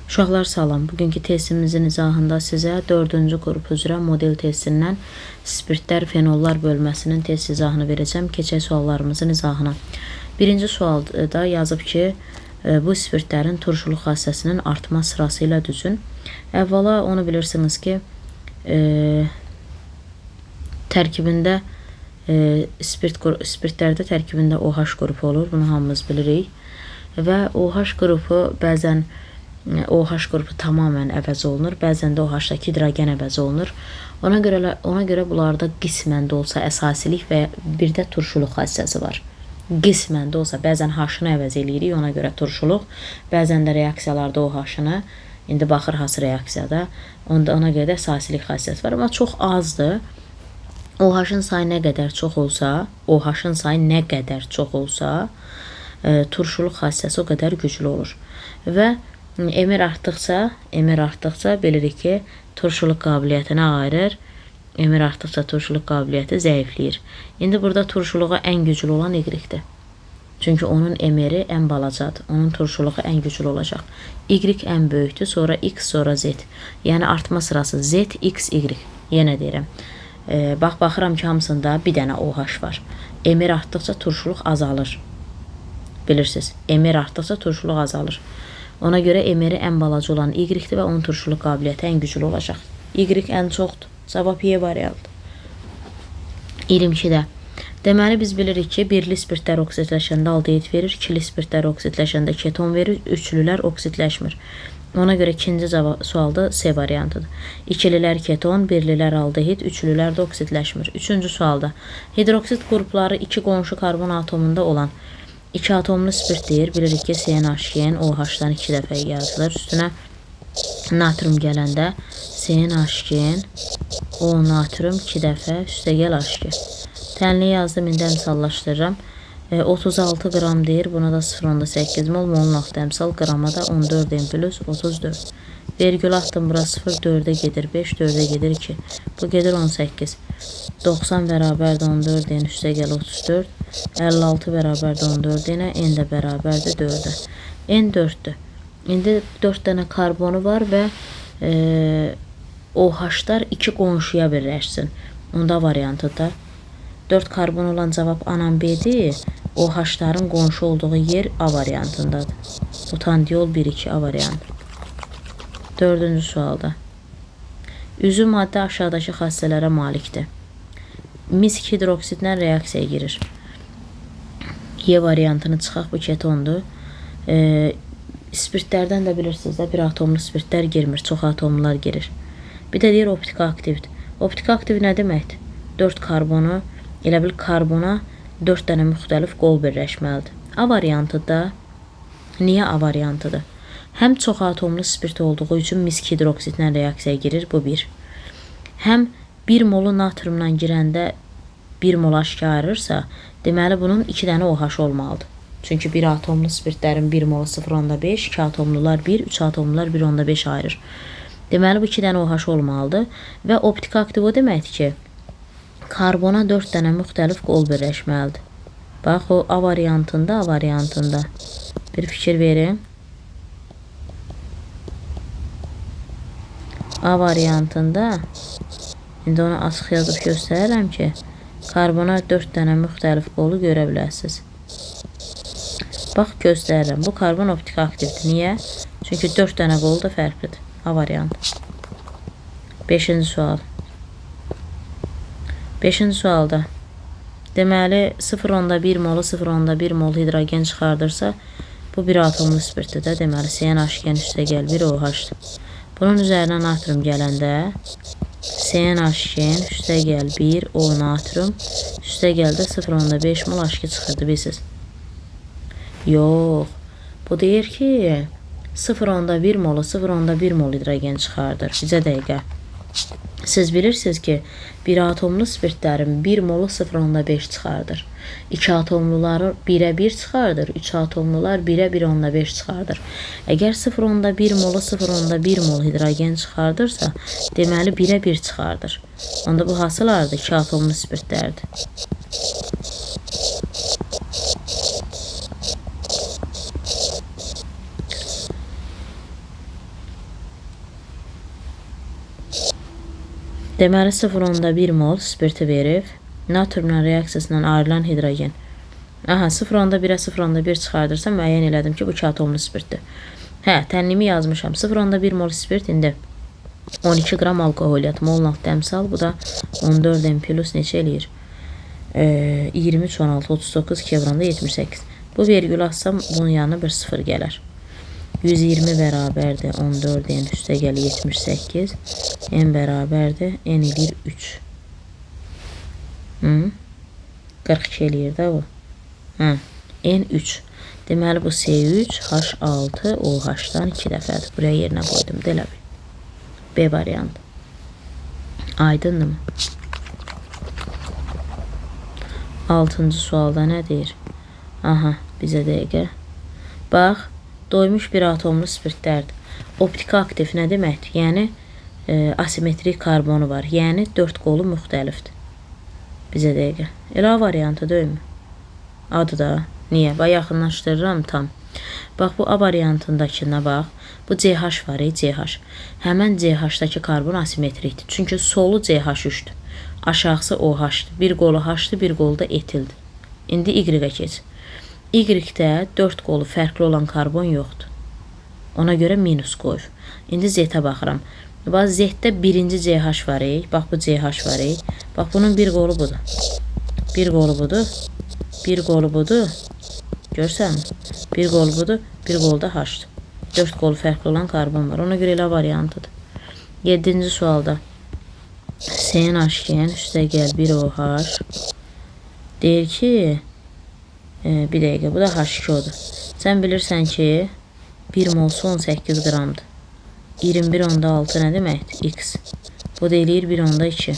Uşaqlar salam. Bugünkü testimizin izahında sizə 4-cü qrup üzrə model testindən spirtlər, fenollar bölməsinin test izahını verəcəm. Keçək suallarımızın izahına. Birinci sualda yazıb ki, bu spirtlərin turşuluq xassəsinin artma sırası ilə düzün. Əvvəla onu bilirsiniz ki, tərkibində spirtlərdə tərkibində OH qrupu olur. Bunu hamımız bilirik. Və OH qrupu bəzən OH qrupu tamamən əvəz olunur. Bəzən də OH-dakı hidrogen əvəz olunur. Ona görə bunlarda qismən də olsa əsasilik və bir də turşuluq xassəsi var. Qismən də olsa bəzən H-ını əvəz eləyirik, ona görə turşuluq. Bəzən də reaksiyalarda OH-ını, indi baxır hansı reaksiyada, ona görə də əsasilik xassəsi var. Amma çox azdır. OH-ın sayı nə qədər çox olsa, turşuluq xassəsi o qədər güclü olur. Və Emir artdıqca bilirik ki, turşuluq qabiliyyətini ayırır. Emir artdıqca turşuluq qabiliyyəti zəifləyir. İndi burada turşuluğa ən güclü olan Y-dir. Çünki onun emiri ən balacadır. Onun turşuluğu ən güclü olacaq. Y ən böyükdür, sonra X, sonra Z. Yəni artma sırası Z, X, Y. Yenə deyirəm. Baxıram ki, hamısında bir dənə OH var. Emir artdıqca turşuluq azalır. Bilirsiniz, emir artdıqca turşuluq azalır. Ona görə emiri ən balaca olan Y-dir və onun turşuluq qabiliyyəti ən güclü olacaq. Y ən çoxdur. Cavab Y variantı. 22-də. Deməli, biz bilirik ki, birli spirtlər oksidləşəndə aldehid verir, ikili spirtlər oksidləşəndə keton verir, üçlülər oksidləşmir. Ona görə ikinci sualda C variantıdır. İkililər keton, birlilər aldehid, üçlülər də oksidləşmir. Üçüncü sualda. Hidroksid qrupları iki qonşu karbon atomunda olan 2 atomlu spirt deyir. Bilirik ki, CnH2-nin OH-dan 2 dəfə yazılır. Üstünə natrium gələndə CnH2-nin O natrium 2 dəfə üstə gəl H2. Tənliyi yazdım, indi əmsallaşdırıram. 36 qram deyir. Buna da 0,8 mol. Molun axtı əmsal qrama da 14 n plus 34. Vergül atdım, bura 0, 4-ə gedir 5, 4-ə gedir 2. Bu gedir 18. 90 bərabərdir 14 n üstə gəl 34. 56 bərabərdir 14 n, n də bərabərdir 4-ə. N 4-dür. İndi 4 dənə karbonu var və OH-lar 2 qonşuya birləşsin. Onda variantıdır. 4 karbon olan cavab A-nan B-dir. OH-ların qonşu olduğu yer A variantındadır. Butandiol 1-2 A variantı. 4-cü sualda. Üzü maddə aşağıdakı xassələrə malikdir. Mis hidroksidlə reaksiyaya girir. Y variantını çıxaq, bu ketondur. Spirtlərdən də bilirsiniz də bir atomlu spirtlər girmir, çox atomlular girir. Bir də deyir optik aktivdir. Optik aktiv nə deməkdir? 4 karbonu, elə bil karbona 4 dənə müxtəlif qol birləşməlidir. A variantıdır. Niyə A variantıdır? Həm çox atomlu spirt olduğu üçün misk hidroksidlə reaksiyaya girir, bu bir. Həm 1 molu natriumla girəndə 1 mol H2 ayırırsa, deməli bunun 2 dənə OH olmalıdır. Çünki bir atomlu spirtlərin 1 molu 0,5, 2 atomlular 1, 3 atomlular 1,5 ayırır. Deməli bu 2 dənə OH olmalıdır və optik aktiv o deməkdir ki, karbona 4 dənə müxtəlif qol birləşməlidir. Bax, o A variantında. Bir fikir verin. A variantında, indi onu açıq yazıb göstərirəm ki, karbona 4 dənə müxtəlif qolu görə biləsiniz. Bax, göstərirəm. Bu karbon optik aktivdir. Niyə? Çünki 4 dənə qolu da fərqlidir. A variantı. 5-ci sual. 5-ci sualda. Deməli, 0,1 molu 0,1 mol hidrogen çıxardırsa, bu bir atomlu spirtdir. Deməli, CnH2 üstə gəl 1 OH-dır. Bunun üzərinə natrium gələndə CnH2 üstə gəl 1 O natrium üstə gəldə 0,5 mol H2 çıxırdı, bilirsiniz. Yox, bu deyir ki 0,1 mol hidrogen çıxardır. Bizə dəqiqə. Siz bilirsiniz ki, bir atomlu spirtlərin 1 molu 0,5 çıxardır. 2 atomluları 1-ə 1 çıxardır. 3 atomlular 1-ə 1,5 çıxardır. Əgər 0,1 molu 0,1 mol hidrogen çıxardırsa, deməli 1-ə 1 çıxardır. Onda bu hasılardır? 2 atomlu spirtlərdir. Deməli 0,1 mol spirti verib. Natriumla reaksiyasından ayrılan hidrogen. Aha, 0,1-ə 0,1 çıxardırsam müəyyən elədim ki, bu 2 atomlu spirtdir. Hə, tənlimi yazmışam. 0,1 mol spirt indi 12 qram alkohol yat. Molun altı əmsal. Bu da 14 M plus neçə eləyir? 23, 16, 39, 2 evranda 78. Bu vergül atsam bunun yanına bir 0 gələr. 120 bərabərdir 14 n üstə gəlir 78. N bərabərdir n eləyir 3. 42 eləyir də bu. N 3. Deməli bu C3 H6 OH-dan 2 dəfədir. Buraya yerinə qoydum. Delə bil. B variantı. Aydındır mı? 6-cı sualda nə deyir? Aha, bizə dəqiqə. Bax, doymuş bir atomlu spirtlərdir. Optik aktiv nə deməkdir? Yəni, asimetrik karbonu var. Yəni, 4 qolu müxtəlifdir. Bizə dəqiqə. Elə variantı deyilmi? Adı da. Niyə? Bax, yaxınlaşdırıram tam. Bax, bu A variantındakına bax. Bu CH var, CH. Həmən CH-dakı karbon asimetrikdir. Çünki solu CH3-dür. Aşağısı OH-dır. Bir qolu H-dır, bir qolu da etildir. İndi Y-ə keç. Y-də 4 qolu fərqli olan karbon yoxdur. Ona görə minus qoyur. İndi Z-ə baxıram. Bax, Z-də birinci CH var, bax, bu CH var, bax, bunun bir qolu budur. Bir qolu budur. Bir qolu budur. Görsən mi? Bir qolu budur, bir qolu da H-dır. 4 qolu fərqli olan karbon var. Ona görə elə variantıdır. 7-ci sualda CnH2 üstə gəl 1 OH. Deyir ki, bir dəqiqə, bu da H2-odur. Sən bilirsən ki, 1 molsu 18 qramdır. 21,6 nə deməkdir? X. Bu da eləyir 1,2.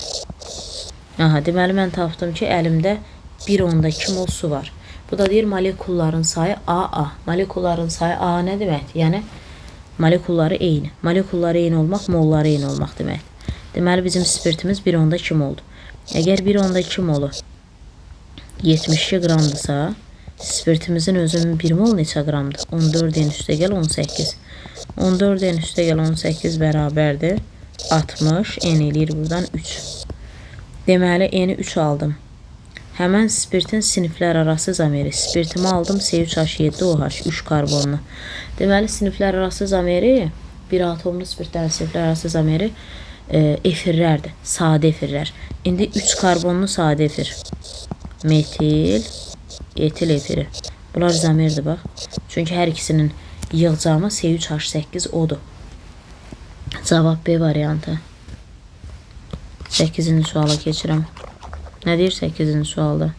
Aha, deməli mən tapdım ki, əlimdə 1,2 mol su var. Bu da deyir molekulların sayı AA. Molekulların sayı A nə deməkdir? Yəni, molekulları eyni. Molekulları eyni olmaq, molları eyni olmaq deməkdir. Deməli, bizim spirtimiz 1,2 moldur. Əgər 1,2 molu 72 qramdırsa, spirtimizin özünün 1 mol neçə qramdır? 14 n üstə gəl 18. 14 n üstə gəl 18 bərabərdir. 60, n eləyir buradan 3. Deməli, n-i 3 aldım. Həmən spirtin siniflər arası zameri. Spirtimi aldım C3H7OH 3 karbonlu. Deməli, siniflər arası zameri, bir atomlu spirtlərin siniflər arası zameri efirlərdir. Sadə efirlər. İndi 3 karbonlu sadə efir. Metil, etil efiri. Bunlar zamerdir, bax. Çünki hər ikisinin yığcamı C3H8 odur. Cavab B variantı. 8-ci suala keçirəm. Nə deyir 8-ci sualda?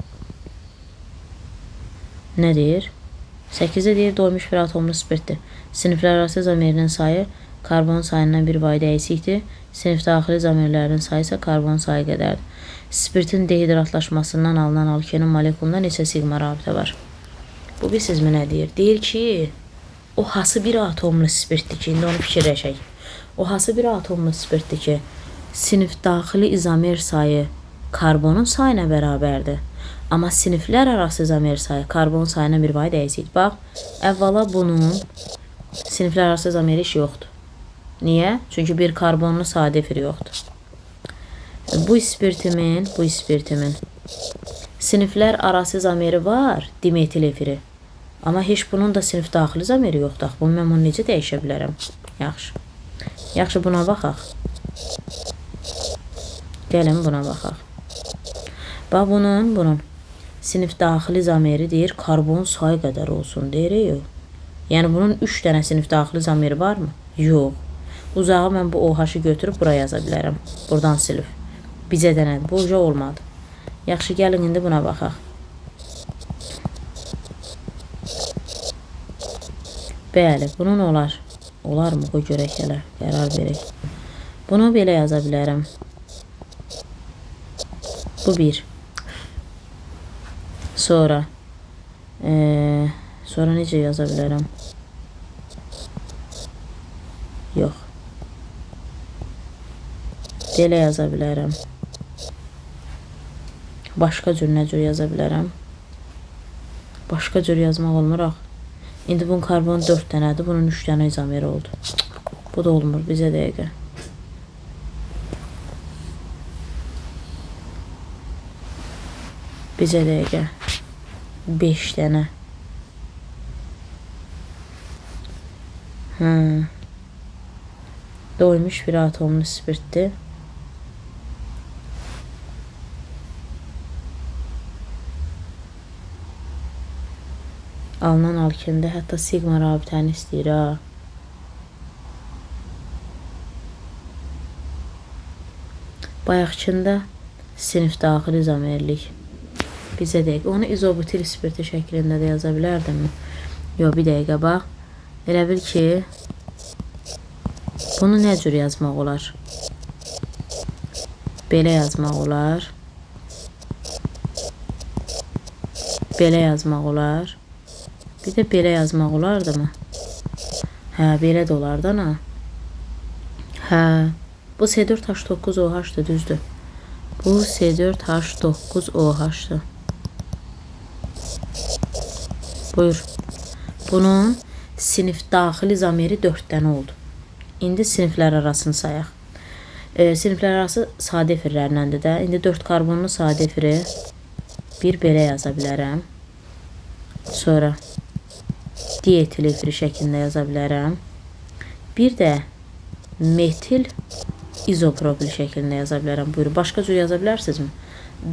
Nə deyir? 8-də deyir doymuş bir atomlu spirtdir. Siniflər arası zamerinin sayı karbon sayından bir vayda əysikdir. Sinif daxili zamerlərin sayı isə karbon sayı qədərdir. Spirtin dehidratlaşmasından alınan alkenin molekulunda neçə sigma rabitə var? Bu bilirsizmi nə deyir? Deyir ki, o hası bir atomlu spirtdir ki, indi onu fikirləşək. O hası bir atomlu spirtdir ki, sinif daxili izomer sayı karbonun sayına bərabərdir. Amma siniflər arası izomer sayı karbon sayına bir vay dəyişik. Bax, əvvəla bunun siniflər arası izomeri işi yoxdur. Niyə? Çünki bir karbonlu sadə efir yoxdur. Bu spirtimin siniflər arası izomeri var, dimetil efiri. Amma heç bunun da sinif daxili izomeri yoxdur. Bunu mən bunu necə dəyişə bilərəm? Yaxşı. Yaxşı, buna baxaq. Gəlin buna baxaq. Bax, bunun sinif daxili izomeri deyir, karbon sayı qədər olsun, deyir. Yəni, bunun 3 dənə sinif daxili izomeri varmı? Yox. Uzağı mən bu OH-ı götürüb buraya yaza bilərəm. Buradan silif. Bizə dənədir. Bu uca olmadı. Yaxşı, gəlin indi buna baxaq. Bəli, bunun olar. Olar mı? Qoy görək elə. Qərar verək. Bunu belə yaza bilərəm. Bu 1. Sonra necə yaza bilərəm? Yox. Belə yaza bilərəm. Başqa cür nə cür yaza bilərəm? Başqa cür yazmaq olmur. İndi bunun karbon 4 dənədir, bunun 3 dənə izomeri oldu. Bu da olmur, bizə dəqiqə. Bizə dəqiqə 5 dənə. Doymuş bir atomlu spirtdir. Alınan alkində hətta sigma rabitəni istəyir ha. Bayaqçında sinif daxili izomerlik. Bizə dəqiqə onu izobutil spirti şəklində də yaza bilərdim mi? Yox, bir dəqiqə bax. Elə bil ki, bunu nə cür yazmaq olar? Belə yazmaq olar. Belə yazmaq olar. Bir də belə yazmaq olardı mı? Hə, belə də olardı ana. Hə, bu C4H9OH-dır, düzdür. Bu C4H9OH-dır. Buyur. Bunun sinif daxili izomeri 4 dənə oldu. İndi siniflər arasını sayaq. Siniflər arası sadə efirlərləndir də. İndi 4 karbonlu sadə efiri bir belə yaza bilərəm. Sonra dietil efiri şəklində yaza bilərəm. Bir də metil izopropil şəklində yaza bilərəm. Buyurun, başqa cür yaza bilərsinizmi?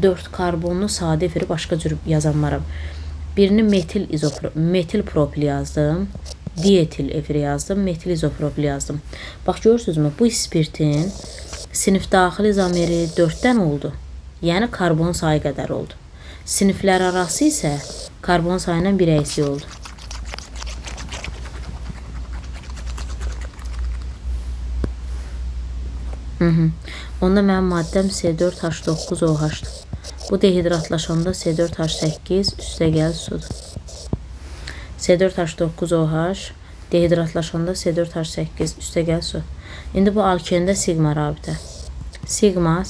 4 karbonlu sadə efiri başqa cür yazanmaram. Birini metil propil yazdım. Dietil efiri yazdım. Metil izopropil yazdım. Bax, görürsünüzmü? Bu spirtin sinif daxili izomeri 4-dən oldu. Yəni karbon sayı qədər oldu. Siniflər arası isə karbon sayından bir əksik oldu. Onda mənim maddəm C4H9OH-dır. Bu dehidratlaşanda C4H8 üstəgəl sudur. C4H9OH dehidratlaşanda C4H8 üstəgəl su. İndi bu alkendə sigma rabitə. Sigma.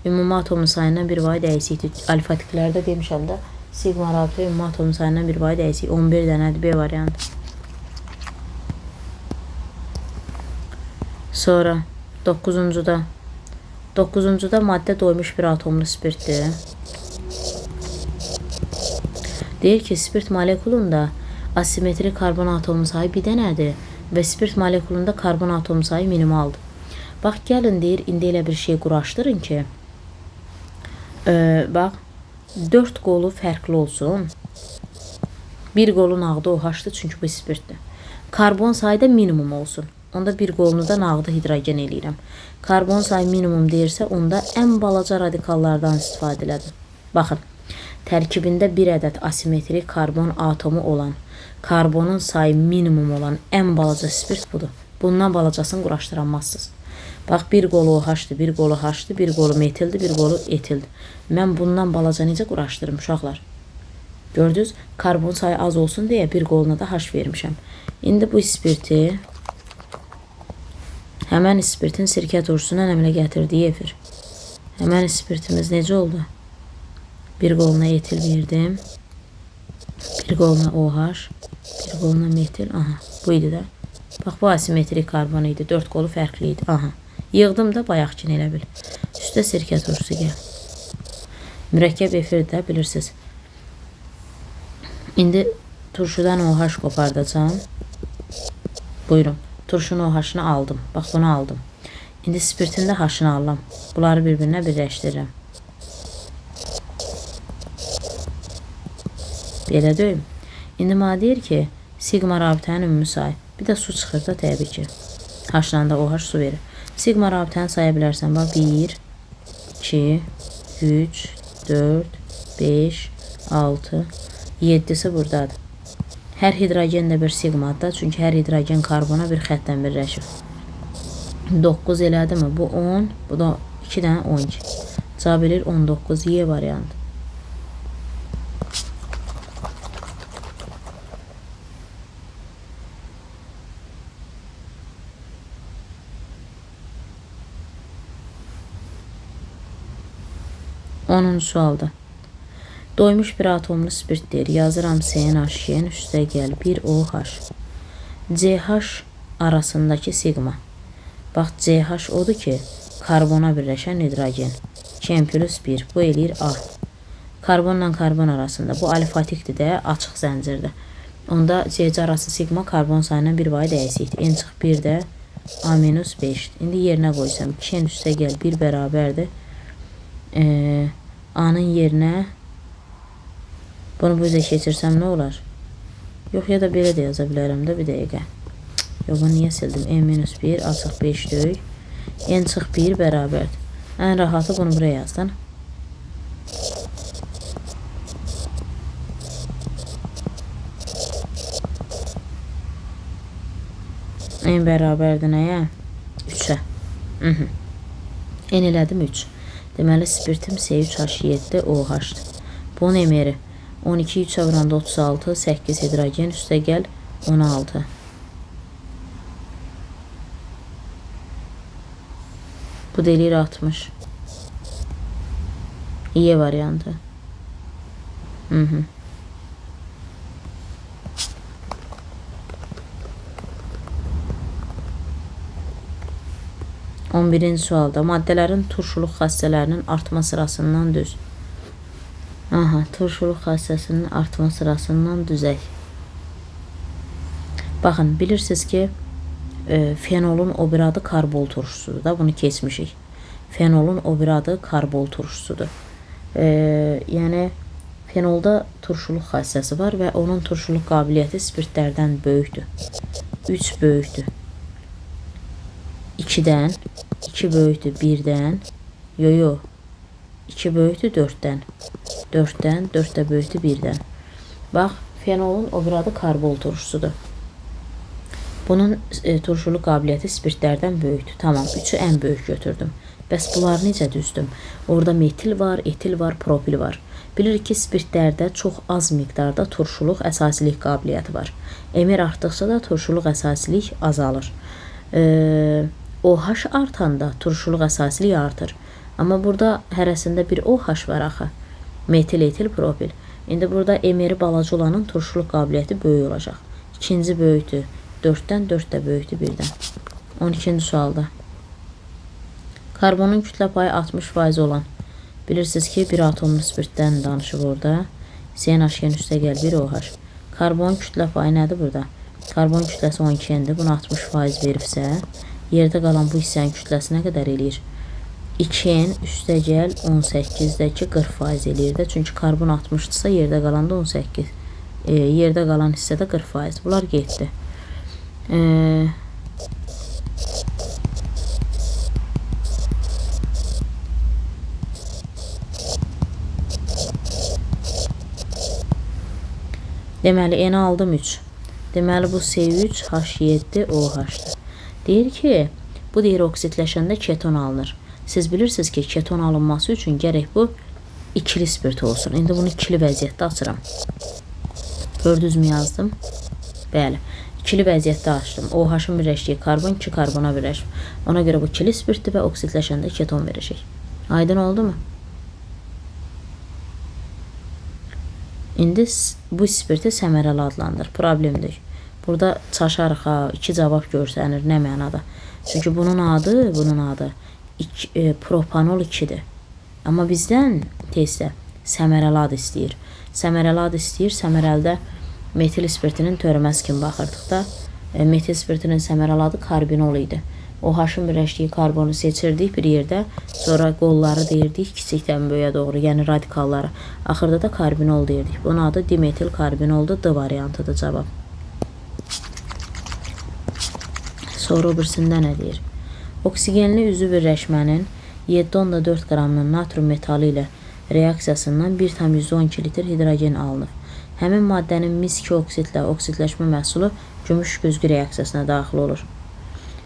Ümumi atomun sayından bir vahid əysikdir. Alfatiklərdə demişəm də sigma rabitə ümumi atomun sayından bir vahid əysik. 11 dənədir B variantı. Sonra 9-cuda maddə doymuş bir atomlu spirtdir. Deyir ki, spirt molekulunda asimetrik karbon atomu sayı bir dənədir və spirt molekulunda karbon atomu sayı minimaldır. Bax, gəlin deyir, indi elə bir şey quraşdırın ki, bax, 4 qolu fərqli olsun. Bir qolun ağdı OH-dır, çünki bu spirtdir. Karbon sayı da minimum olsun. Onda bir qolunu da nağdı hidrogen eləyirəm. Karbon sayı minimum deyirsə, onda ən balaca radikallardan istifadə elədim. Baxın, tərkibində bir ədəd asimetrik karbon atomu olan, karbonun sayı minimum olan ən balaca spirt budur. Bundan balacasını quraşdıramazsınız. Bax, bir qolu OH-dır, bir qolu H-dır, bir qolu metildir, bir qolu etildir. Mən bundan balaca necə quraşdırım uşaqlar? Gördünüz, karbon sayı az olsun deyə bir qoluna da H vermişəm. İndi bu spirti həmən spirtin sirkə turşusuna əmələ gətirdiyi efir. Həmən spirtimiz necə oldu? Bir qoluna etil verdim. Bir qoluna OH. Bir qoluna metil. Aha, bu idi də. Bax, bu asimetrik karbon idi. 4 qolu fərqli idi. Aha, yığdım da bayaqkini elə bil. Üstə sirkə turşusu gəl. Mürəkkəb efir də bilirsiniz. İndi turşudan OH qopardacağım. Buyurun. Turşunun OH-ını aldım. Bax, bunu aldım. İndi spirtin də H-ını alıram. Bunları bir-birinə birləşdirirəm. Belə deyim. İndi mənə deyir ki, sigma rabitənin ümumi sayı. Bir də su çıxır da təbii ki. H-dan da OH su verir. Sigma rabitəni saya bilərsən. Bax, 1, 2, 3, 4, 5, 6, 7'si buradadır. Hər hidrogen də bir sigmadır, çünki hər hidrogen karbona bir xəttdən birləşir. 9 elədi mi? Bu 10, bu da 2 dənə 12. Cavab edir 19 Y variantı. Onun sualda. Doymuş bir atomlu spirt deyir. Yazıram CnH2 üstə gəl 1 OH. CH arasındakı sigma. Bax, CH odur ki, karbona birləşən hidrogen. 2 plus 1. Bu eləyir A. Karbonla karbon arasında. Bu alifatikdir də, açıq zəncirdir. Onda CC arası sigma karbon sayından 1 vay dəyişikdir. N çıx 1 də A-5'dir. İndi yerinə qoysam 2-nin üstə gəl 1 bərabərdir. A-nın yerinə bunu bu üzə keçirsəm nə olar? Yox, ya da belə də yaza bilərəm də, bir dəqiqə. Yox, bunu niyə sildim? N-1 açıq 5 döyük. N çıx 1 bərabərdir. Ən rahatı bunu buraya yazdan. N bərabərdir nəyə? 3-ə. N elədim 3. Deməli, spirtim C3H7 OH-dır. Bunun emeri 12 3'ə vuranda 36, 8 hidrogen üstə gəl 16. Bu delir 60. İyi variantı. 11-ci sualda maddələrin turşuluq xassələrinin artma sırasından düz. Turşuluq xassəsinin artma sırasından düzək. Baxın, bilirsiniz ki, fenolun o bir adı karbol turşusudur da, bunu keçmişik. Fenolun o bir adı karbol turşusudur. Yəni, fenolda turşuluq xassəsi var və onun turşuluq qabiliyyəti spirtlərdən böyükdür. 3 böyükdür 2-dən, 2 böyükdür 1-dən, 2 böyükdür 4-dən, 4-dən, 4 də böyükdür 1-dən. Bax, fenolun o bir adı karbol turşusudur. Bunun turşuluq qabiliyyəti spirtlərdən böyükdür. Tamam, 3'ü ən böyük götürdüm. Bəs bunları necə düzdüm? Orada metil var, etil var, propil var. Bilirik ki, spirtlərdə çox az miqdarda turşuluq əsasilik qabiliyyəti var. Emir artdıqca da turşuluq əsasilik azalır. OH artanda turşuluq əsasilik artır. Amma burada hərəsində bir OH var axı. Metil, etil, propil. İndi burada emeri balaca olanın turşuluq qabiliyyəti böyük olacaq. İkinci böyükdür 4-dən, 4 də böyükdür 1-dən. 12-ci sualda. Karbonun kütlə payı 60% olan. Bilirsiniz ki, bir atomlu spirtdən danışıb orada. CNH üstə gəl 1 OH. Karbon kütlə payı nədir burada? Karbon kütləsi 12-dir. Bunu 60% veribsə, yerdə qalan bu hissənin kütləsi nə qədər eləyir? 2-nin üstə gəl 18-dəki 40% eləyir də. Çünki karbon 60-dırsa, yerdə qalan da 18. Yerdə qalan hissədə 40%. Bunlar getdi. Deməli, N aldım 3. Deməli, bu C3H7OH-dır. Deyir ki, bu deyir oksidləşəndə keton alınır. Siz bilirsiniz ki, keton alınması üçün gərək bu ikili spirt olsun. İndi bunu ikili vəziyyətdə açıram. Gördünüzmü yazdım? Bəli. İkili vəziyyətdə açdım. OH-ın birləşdiyi karbon 2 karbona birləşir. Ona görə bu ikili spirtdir və oksidləşəndə keton verəcək. Aydın oldu mu? İndi bu spirti səmərəli adlandır. Problemdir. Burada çaşarıq, 2 cavab görsənir. Nə mənada? Çünki bunun adı propanol 2-dir. Amma bizdən testdə səmərəli ad istəyir. Səmərəli ad istəyir. Səmərəlidə metil spirtinin törəməsi kimi baxırdıq da. Metil spirtinin səmərəli adı karbinol idi. OH-ın birləşdiyi karbonu seçirdik bir yerdə. Sonra qolları deyirdik kiçikdən böyüyə doğru, yəni radikalları. Axırda da karbinol deyirdik. Bunun adı dimetil karbinoldur. D variantıdır cavab. Sonra birisində nə deyir? Oksigenli üzü birləşmənin 7,4 qramının natrium metalı ilə reaksiyasından 1,12 litr hidrogen alınır. Həmin maddənin mis-2 oksidlə oksidləşmə məhsulu gümüş güzgü reaksiyasına daxil olur.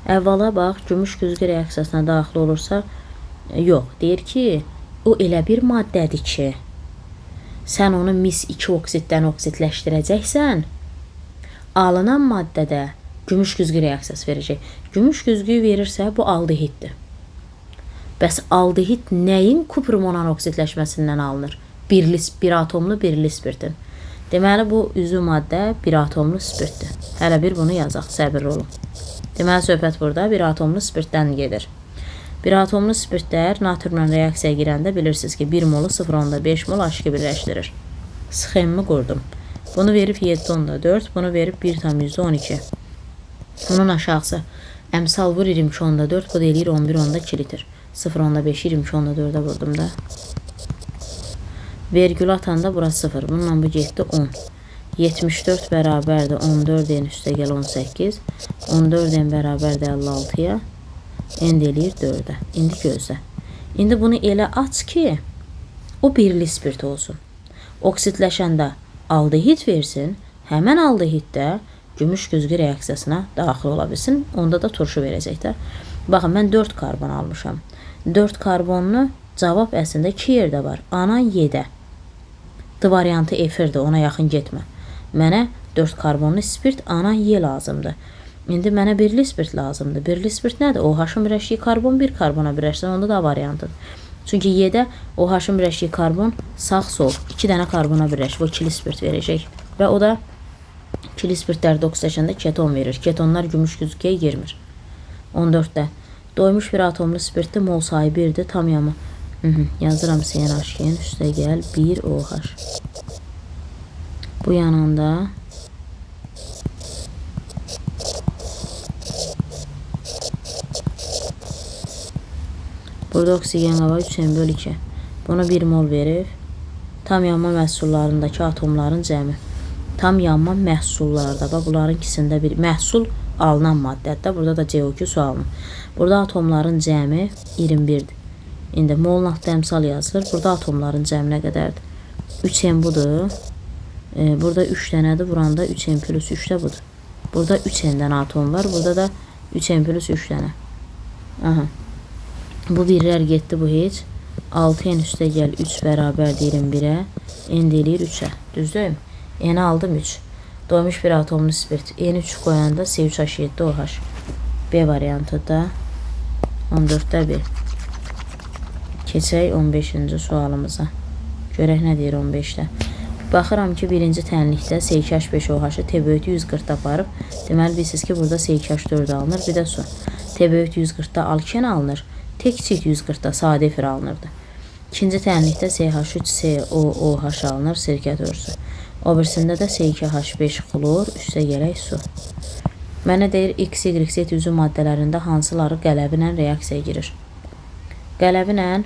Əvvəla bax, gümüş güzgü reaksiyasına daxil olursa, yox, deyir ki, o elə bir maddədir ki, sən onu mis-2 oksiddən oksidləşdirəcəksən, alınan maddədə gümüş güzgü reaksiyası verəcək. Gümüş güzgüyü verirsə, bu aldehiddir. Bəs aldehid nəyin kuprimonan oksidləşməsindən alınır? Bir atomlu birli spirtin. Deməli, bu üzü maddə bir atomlu spirtdir. Hələ bir bunu yazaq, səbirli olun. Deməli, söhbət burada bir atomlu spirtdən gedir. Bir atomlu spirtlər natriumla reaksiyaya girəndə bilirsiniz ki, 1 molu 0,5 mol H2 birləşdirir. Sxemimi qurdum. Bunu verib 7,4, bunu verib 1,12. Bunun aşağısı əmsal vur 22,4, bu da eləyir 11,2 litr. 0,5 22,4'ə vurdum da. Vergül atanda burası 0. Bununla bu getdi 10. 74 bərabərdir 14 n üstə gəl 18. 14 n bərabərdir 56-ya. N eləyir 4-ə. İndi gözlə. İndi bunu elə aç ki, o birli spirt olsun. Oksidləşəndə aldehid versin, həmən aldehiddə gümüş güzgü reaksiyasına daxil ola bilsin. Onda da turşu verəcəklər. Baxın, mən 4 karbon almışam. 4 karbonlu cavab əslində 2 yerdə var. Ana 7. D variantı efirdir, ona yaxın getmə. Mənə 4 karbonlu spirt ana Y lazımdır. İndi mənə birli spirt lazımdır. Birli spirt nədir? OH-ın birləşdiyi karbon bir karbona birləşsin, onda da variantıdır. Çünki Y-də OH-ın birləşdiyi karbon sağ-sol 2 dənə karbona birləşib, o ikili spirt verəcək. Və o da ikili spirtlərdə oksidləşəndə keton verir. Ketonlar gümüş güzgüyə girmir. 14-də doymuş bir atomlu spirtdə mol sayı 1-dir, tam yamı. Yazıram CNH2-nin üstə gəl 1 OH. Bu yanında burada oksigen var 3,2. Bunu 1 mol verir. Tam yanma məhsullarındakı atomların cəmi. Tam yanma məhsullarda, bunların ikisində bir məhsul alınan maddədir. Burada da CO2 su alınır. Burada atomların cəmi 21'dir. İndi molun altı əmsal yazılır. Burada atomların cəmi nə qədərdir? 3n budur. Burada 3 dənədir. Buranda 3n plus 3 də budur. Burada 3n-dən atom var. Burada da 3n plus 3 dənə. Aha. Bu birlər getdi, bu heç. 6n üstə gəl 3 bərabər 21-ə. N eləyir 3-ə. Düzdür? N aldım 3. Doymuş bir atomlu spirt. N3 qoyanda C3H7 OH. B variantı da 14'də 1. Keçək 15-ci sualımıza. Görək nə deyir 15-də. Baxıram ki, birinci tənlikdə C2H5OH-ı T böyütü 140'da aparıb. Deməli, bilirsiniz ki, burada C2H4 alınır, bir də su. T böyütü 140'da alken alınır. T kiçik 140'da sadə efir alınırdı. İkinci tənlikdə CH3COOH alınır, sirkət örüsü. O birisində də C2H5 xlor, üstə gələk su. Mənə deyir, X, Y, Z üzü maddələrində hansıları qələbinə reaksiyaya girir. Qələbinə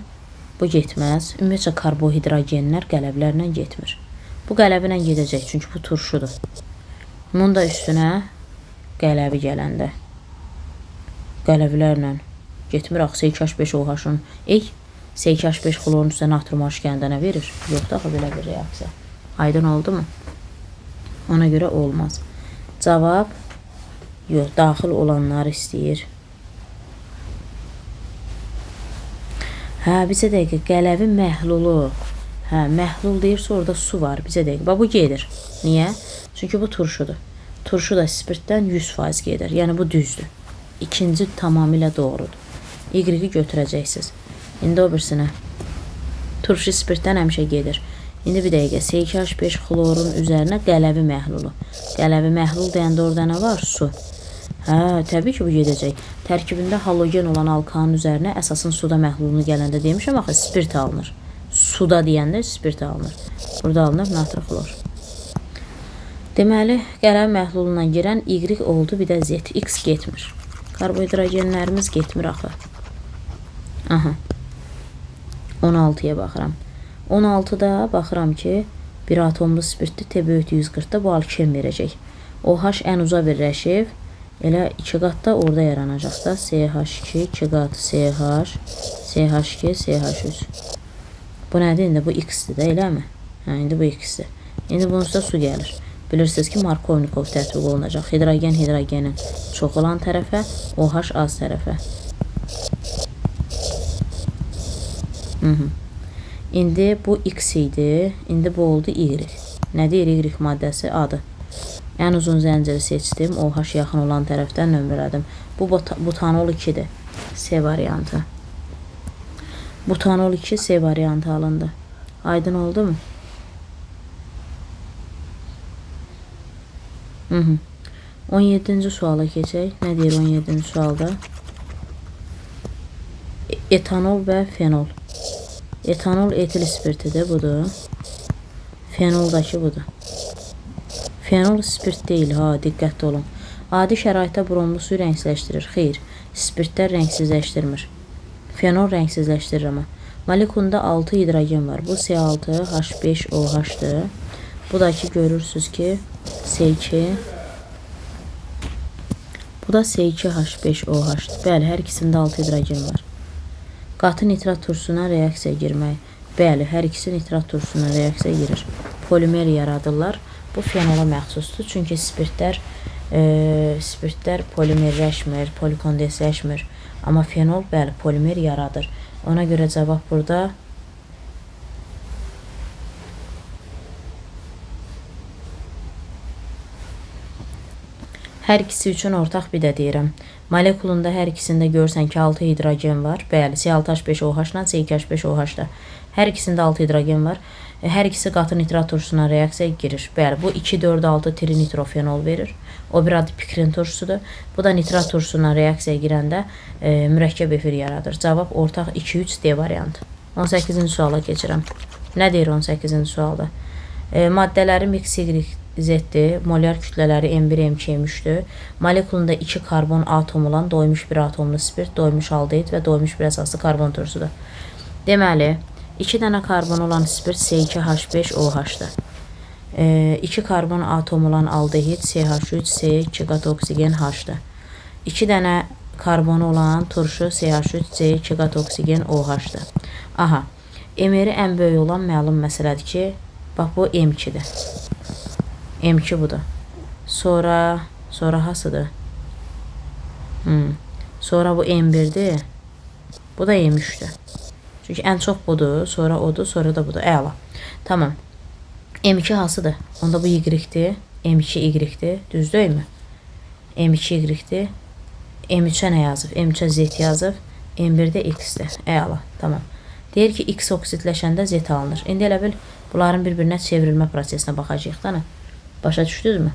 bu getməz. Ümumiyyətcə karbohidrogenlər qələblərlə getmir. Bu qələbinə gedəcək, çünki bu turşudur. Bunun da üstünə qələbi gələndə qələblərlə getmir. Axı C2H5OH-ın C2H5 xlorun üstə natrium H gəndə nə verir? Yoxdur axı belə bir reaksiya. Aydın oldu mu? Ona görə olmaz. Cavab yox, daxil olanlar istəyir. Bizə dəqiqə qələbi məhlulu. Məhlul deyirsə orada su var. Bizə dəqiqə. Bu gedir. Niyə? Çünki bu turşudur. Turşu da spirtdən 100% gedir. Yəni bu düzdür. İkinci tamamilə doğrudur. Y-i götürəcəksiniz. İndi o birisinə. Turşu spirtdən həmişə gedir. İndi bir dəqiqə C2H5 xlorun üzərinə qələbi məhlulu. Qələbi məhlul deyəndə orada nə var? Su. Təbii ki, bu gedəcək. Tərkibində halogen olan alkanın üzərinə əsasın suda məhlulunu gələndə demişəm, axı spirt alınır. Suda deyəndə spirt alınır. Burada alınır natri xlor. Deməli, qələbi məhluluna girən Y oldu, bir də Z. X getmir. Karbohidrogenlərimiz getmir axı. Aha. 16'ya baxıram. 16'da baxıram ki, bir atomlu spirtli T böyütü 140'da bu alken verəcək. OH ən uza birləşib, elə 2 qatda orada yaranacaq da. CH2, 2 qat CH, CH2, CH3. Bu nədir? İndi bu X-dir də, eləmi? İndi bu X-dir. İndi bunun üstə su gəlir. Bilirsiniz ki, Markovnikov tətbiq olunacaq. Hidrogen hidrogenin çox olan tərəfə, OH az tərəfə. İndi bu X idi. İndi bu oldu Y. Nə deyir Y maddəsi? Adı. Ən uzun zənciri seçdim. OH yaxın olan tərəfdən nömrələdim. Bu butanol 2-dir. C variantı. Butanol 2 C variantı alındı. Aydın oldu mu? 17-ci suala keçək. Nə deyir 17-ci sualda? Etanol və fenol. Etanol etil spirtidir, budur. Fenoldakı budur. Fenol spirt deyil, ha, diqqətli olun. Adi şəraitdə bromlu suyu rəngsləşdirir. Xeyr, spirtlər rəngsizləşdirmir. Fenol rəngsizləşdirir amma. Molekulunda 6 hidrogen var. Bu C6H5OH-dır. Bu da ki, görürsünüz ki, C2. Bu da C2H5OH-dır. Bəli, hər ikisində 6 hidrogen var. Qatı nitrat tursuna reaksiya girmək. Bəli, hər ikisi nitrat tursuna reaksiya girir. Polimer yaradırlar. Bu fenola məxsusdur. Çünki spirtlər polimerləşmir, polikondensləşmir. Amma fenol, bəli, polimer yaradır. Ona görə cavab burada hər ikisi üçün ortaq bir də deyirəm. Molekulunda hər ikisində görsən ki, 6 hidrogen var. Bəli, C6H5OH-la C2H5OH-da. Hər ikisində 6 hidrogen var. Hər ikisi qatı nitrat tursuna reaksiya girir. Bəli, bu 2,4,6 trinitrofenol verir. O bir adı pikrin tursudur. Bu da nitrat tursuna reaksiya girəndə mürəkkəb efir yaradır. Cavab ortaq 2-3D variantı. 18-ci suala keçirəm. Nə deyir 18-ci sualda? Maddələrin mix Z-dir, molyar kütlələri M1, M2, M3-dür. Molekulunda 2 karbon atom olan doymuş bir atomlu spirt, doymuş aldehid və doymuş bir əsaslı karbon tursudur. Deməli, 2 dənə karbon olan spirt C2H5OH-dır. 2 karbon atom olan aldehid CH3, C2 qat oksigen H-dır. 2 dənə karbonu olan turşu CH3, C2 qat oksigen OH-dır. Aha, M-ri ən böyük olan məlum məsələdir ki, bax bu M2-dir. M2 budur. Sonra hasıdır? Sonra bu M1'dir. Bu da M3'dür. Çünki ən çox budur, sonra odur, sonra da budur. Əla. Tamam. M2 hasıdır? Onda bu Y-dir. M2 Y-dir. Düzdürmü? M2 Y-dir. M3'ə nə yazıb? M3'ə Z yazıb. M1-də X-dir. Əla. Tamam. Deyir ki, X oksidləşəndə Z alınır. İndi elə bil bunların bir-birinə çevrilmə prosesinə baxacaq da nə? Başa düşdünüzmü?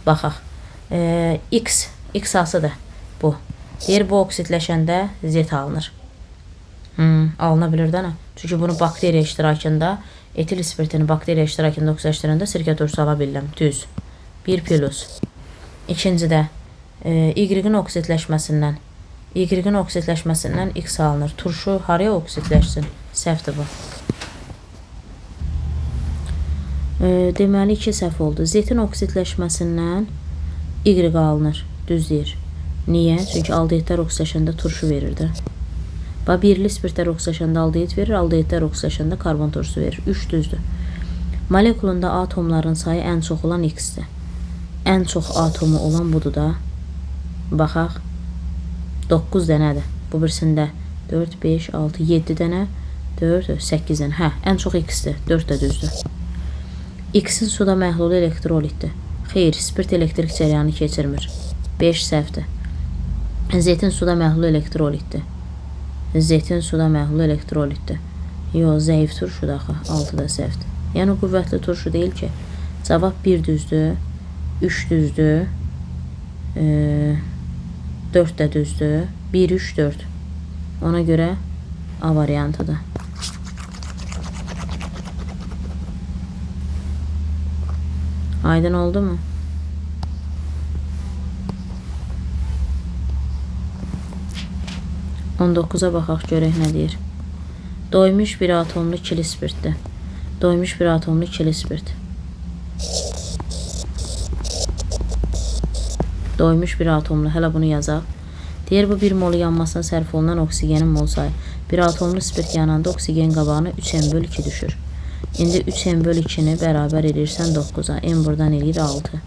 Baxaq. X hasıdır bu. Deyir, bu oksidləşəndə Z alınır. Alına bilir də nə? Çünki bunu bakteriya iştirakında, etil spirtini bakteriya iştirakında oksidləşdirəndə sirkə turşusu ala bilirəm. Düz. 1 plus. İkincidə, Y-in oksidləşməsindən X alınır. Turşu haraya oksidləşsin? Səhvdir bu. Deməli, 2 səhv oldu. Z-in oksidləşməsindən Y alınır. Düz deyir. Niyə? Çünki aldehidlər oksidləşəndə turşu verir də. Birli spirtlər oksidləşəndə aldehid verir, aldehidlər oksidləşəndə karbon turşusu verir. 3 düzdür. Molekulunda atomların sayı ən çox olan X-dir. Ən çox atomu olan budur da. Baxaq. 9 dənədir. Bu birisində 4, 5, 6, 7 dənə, 4, 8 dənə. Hə, ən çox X-dir. 4 də düzdür. X-in suda məhlulu elektrolitdir. Xeyr, spirt elektrik cəryanı keçirmir. 5 səhvdir. Z-in suda məhlulu elektrolitdir. Z-in suda məhlulu elektrolitdir. Yox, zəif turşudur axı. 6 da səhvdir. Yəni, qüvvətli turşu deyil ki. Cavab 1 düzdür, 3 düzdür, 4 də düzdür, 1, 3, 4. Ona görə A variantıdır. Aydın oldu mu? On 9'a baxaq, görək nə deyir. Doymuş bir atomlu ikili spirtdir. Doymuş bir atomlu ikili spirt. Doymuş bir atomlu, hələ bunu yazaq. Deyir, bu 1 molu yanmasına sərf olunan oksigenin mol sayı. Bir atomlu spirt yananda oksigen qabağına 3m/2 düşür. İndi 3m/2-ni bərabər edirsən 9-a. M buradan eləyir 6.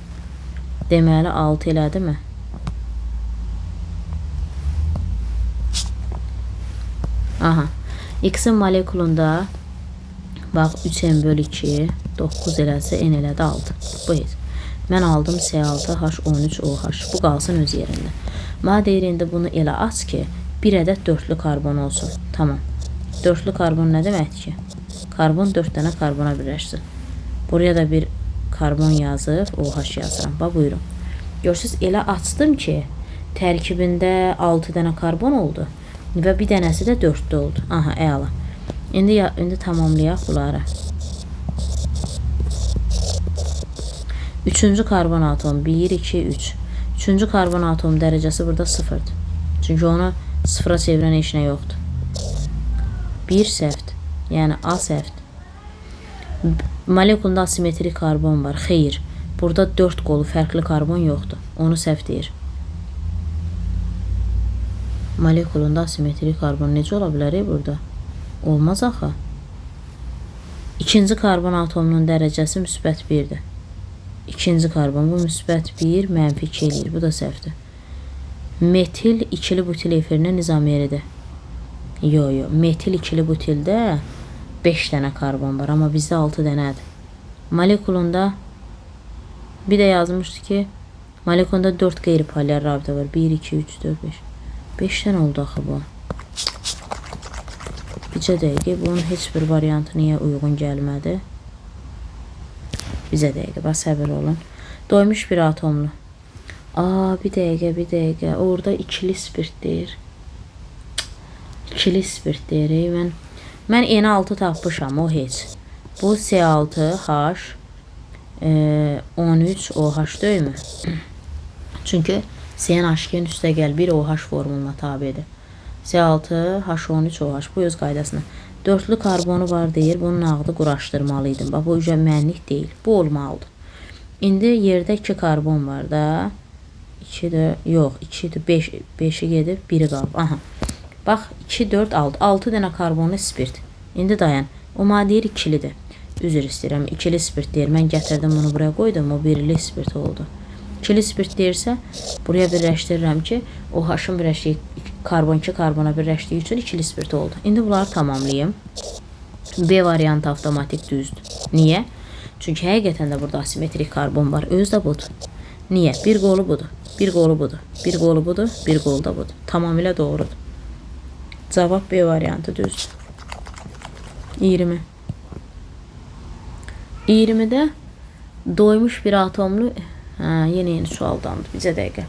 Deməli 6 elədi mi? Aha. X-in molekulunda bax 3m/2 9 eləsə n elədi 6. Bu heç. Mən aldım C6H13OH. Bu qalsın öz yerində. Mənə deyir, indi bunu elə aç ki, bir ədəd dörtlü karbon olsun. Tamam. Dörtlü karbon nə deməkdir ki? Karbon 4 dənə karbona birləşsin. Buraya da bir karbon yazıb, OH yazıram. Bax, buyurun. Görürsünüz, elə açdım ki, tərkibində 6 dənə karbon oldu. və bir dənəsi də 4-də oldu. Aha, əla. İndi tamamlayaq bunları. 3-cü karbon atomu 1, 2, 3. 3-cü karbon atomu dərəcəsi burada 0-dır. Çünki onu 0-a çevirən heç nə yoxdur. 1 səhvdir. Yəni A səhvdir. Molekulunda asimetrik karbon var. Xeyr. Burada 4 qolu fərqli karbon yoxdur. Onu səhv deyir. Molekulunda asimetrik karbon necə ola bilər burada? Olmaz axı. 2-ci karbon atomunun dərəcəsi müsbət 1-dir. 2-ci karbon bu müsbət 1, mənfi 2 eləyir. Bu da səhvdir. Metil ikili butil efirinin nizamiyeridir. Yo. Metil ikili butildə 5 dənə karbon var. Amma bizdə 6 dənədir. Molekulunda bir də yazmışdı ki, molekulunda 4 qeyri-polyar rabitə var. 1, 2, 3, 4, 5. 5 dənə oldu axı bu. Bizə dəqiqə, bunun heç bir variantı niyə uyğun gəlmədi? Bizə dəqiqə, bax səbir olun. Doymuş bir atomlu. Bir dəqiqə. Orada ikili spirt deyir. İkili spirt deyir. Mən N6 tapmışam, o heç. Bu C6H 13OH deyilmi? Çünki CnH2-nin üstə gəl 1 OH formuluna tabidir. C6H13OH bu öz qaydasına. Dörtlü karbonu var deyir. Bunun ağdı quraşdırmalıydım. Bax, bu mənlik deyil. Bu olmalıdır. İndi yerdə 2 karbon var da. 2-də, yox, 2-də 5'i gedib, 1'i qalıb. Aha. Bax, 2, 4, 6. 6 dənə karbonlu spirt. İndi dayan. O mənə deyir ikilidir. Üzr istəyirəm. İkili spirt deyir. Mən gətirdim bunu buraya qoydum. O birli spirt oldu. İkili spirt deyirsə, buraya birləşdirirəm ki, o H-ın birləşdiyi karbon 2 karbona birləşdiyi üçün ikili spirt oldu. İndi bunları tamamlayayım. B variantı avtomatik düzdür. Niyə? Çünki həqiqətən də burada asimetrik karbon var. Özü də budur. Niyə? Bir qolu budur. Bir qolu budur. Bir qolu budur. Bir qolu da budur. Tamamilə doğrudur. Cavab B variantı düzdür. 20. 20'də doymuş bir atomlu yeni sualdandı. Bizə dəqiqə.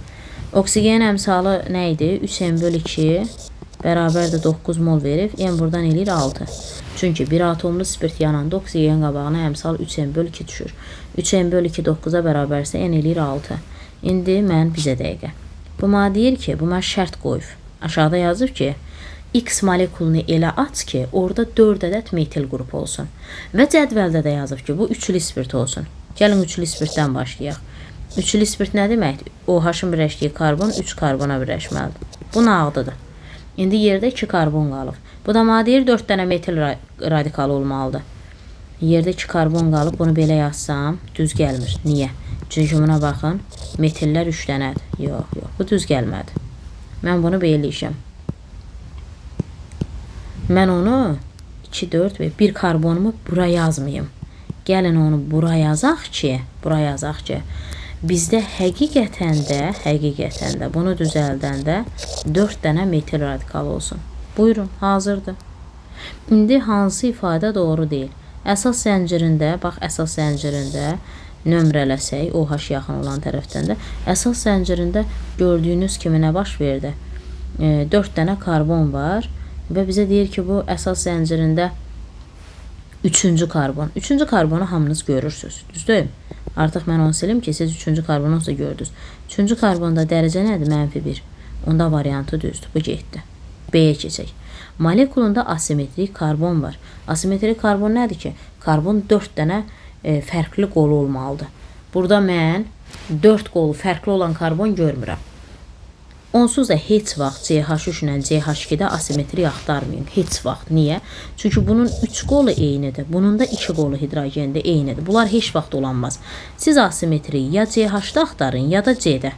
Oksigen əmsalı nə idi? 3n/2 bərabər də 9 mol verir. N buradan eləyir 6. Çünki bir atomlu spirt yananda oksigen qabağına əmsal 3n/2 düşür. 3n/2 9'a bərabərsə n eləyir 6. İndi mən bizə dəqiqə. Bu mənə deyir ki, bu mən şərt qoyub. Aşağıda yazıb ki, X molekulunu elə aç ki, orada 4 ədəd metil qrupu olsun. Və cədvəldə də yazıb ki, bu üçlü spirt olsun. Gəlin üçlü spirtdən başlayaq. Üçlü spirt nə deməkdir? OH-ın birləşdiyi karbon 3 karbona birləşməlidir. Bu nağdıdır. İndi yerdə 2 karbon qalıb. Bu da mənə deyir 4 dənə metil radikalı olmalıdır. Yerdə 2 karbon qalıb, bunu belə yazsam düz gəlmir. Niyə? Çünki buna baxın, metillər 3 dənədir. Yox, bu düz gəlmədi. Mən bunu beləyəcəm. Mən onu 2, 4 və 1 karbonumu bura yazmayayım. Gəlin onu bura yazaq ki, bizdə həqiqətən də bunu düzəldəndə 4 dənə metil radikal olsun. Buyurun, hazırdır. İndi hansı ifadə doğru deyil? Əsas zəncirində, bax əsas zəncirində nömrələsək, OH yaxın olan tərəfdən də əsas zəncirində gördüyünüz kimi nə baş verdi? 4 dənə karbon var və bizə deyir ki, bu əsas zəncirində 3-cü karbon. 3-cü karbonu hamınız görürsünüz. Düzdür? Artıq mən onu silim ki, siz 3-cü karbonu da gördünüz. 3-cü karbonda dərəcə nədir? -1. Onda variantı düzdür. Bu getdi. B-yə keçək. Molekulunda asimetrik karbon var. Asimetrik karbon nədir ki? Karbon 4 dənə fərqli qolu olmalıdır. Burada mən 4 qolu fərqli olan karbon görmürəm. Onsuz da heç vaxt CH3 ilə CH2-də asimetri axtarmayın. Heç vaxt. Niyə? Çünki bunun 3 qolu eynidir. Bunun da 2 qolu hidrogendə eynidir. Bunlar heç vaxt olanmaz. Siz asimetriyi ya CH-da axtarın, ya da C-də.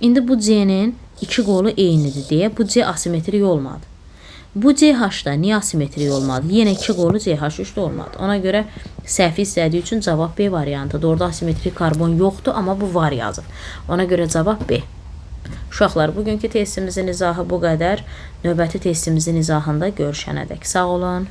İndi bu C-nin 2 qolu eynidir deyə bu C asimetrik olmadı. Bu CH-da niyə asimetrik olmadı? Yenə 2 qolu CH3-də olmadı. Ona görə səhvi istədiyi üçün cavab B variantıdır. Orada asimetrik karbon yoxdur, amma bu var yazıb. Ona görə cavab B. Uşaqlar, bugünkü testimizin izahı bu qədər. Növbəti testimizin izahında görüşənədək. Sağ olun.